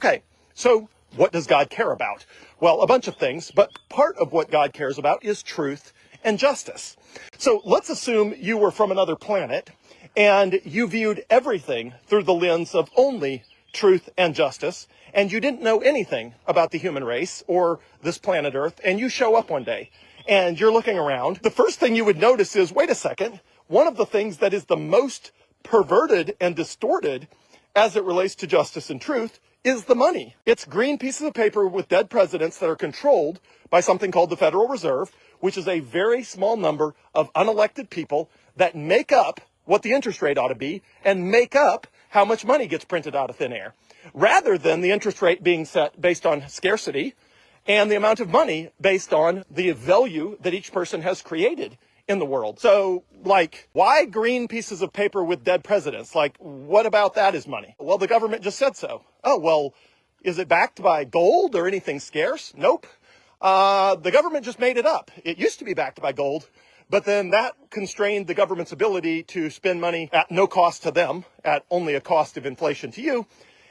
Okay, so what does God care about? Well, a bunch of things, but part of what God cares about is truth and justice. So let's assume you were from another planet and you viewed everything through the lens of only truth and justice, and you didn't know anything about the human race or this planet Earth, and you show up one day and you're looking around. The first thing you would notice is, wait a second, one of the things that is the most perverted and distorted as it relates to justice and truth is the money. It's green pieces of paper with dead presidents that are controlled by something called the Federal Reserve, which is a very small number of unelected people that make up what the interest rate ought to be and make up how much money gets printed out of thin air, rather than the interest rate being set based on scarcity and the amount of money based on the value that each person has created in the world. So, like, why green pieces of paper with dead presidents? Like, what about that is money? Well, the government just said so. Oh, well, is it backed by gold or anything scarce? Nope. The government just made it up. It used to be backed by gold, but then that constrained the government's ability to spend money at no cost to them, at only a cost of inflation to you.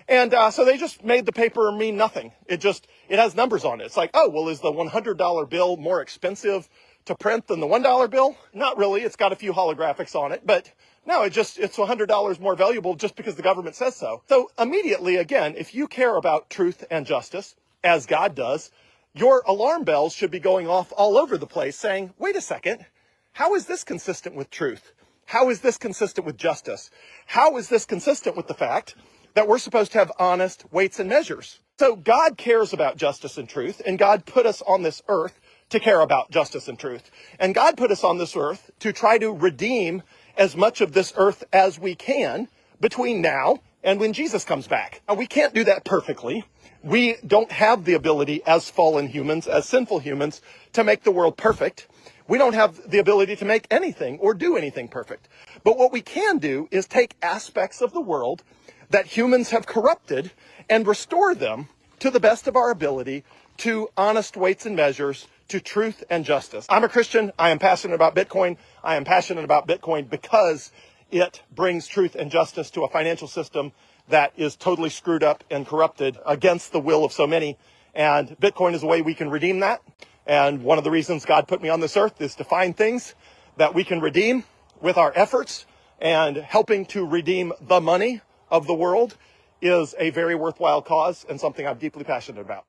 And so they just made the paper mean nothing. It has numbers on it. It's like, oh, well, is the $100 bill more expensive to print than the $1 bill? Not really. It's got a few holographics on it, but no, it's $100 more valuable just because the government says so. So immediately, again, if you care about truth and justice, as God does, your alarm bells should be going off all over the place saying, wait a second, how is this consistent with truth? How is this consistent with justice? How is this consistent with the fact that we're supposed to have honest weights and measures? So God cares about justice and truth, and God put us on this earth to care about justice and truth. And God put us on this earth to try to redeem as much of this earth as we can between now and when Jesus comes back. Now, we can't do that perfectly. We don't have the ability as fallen humans, as sinful humans, to make the world perfect. We don't have the ability to make anything or do anything perfect. But what we can do is take aspects of the world that humans have corrupted and restore them to the best of our ability to honest weights and measures, to truth and justice. I'm a Christian. I am passionate about Bitcoin. I am passionate about Bitcoin because it brings truth and justice to a financial system that is totally screwed up and corrupted against the will of so many. And Bitcoin is a way we can redeem that. And one of the reasons God put me on this earth is to find things that we can redeem with our efforts, and helping to redeem the money of the world is a very worthwhile cause and something I'm deeply passionate about.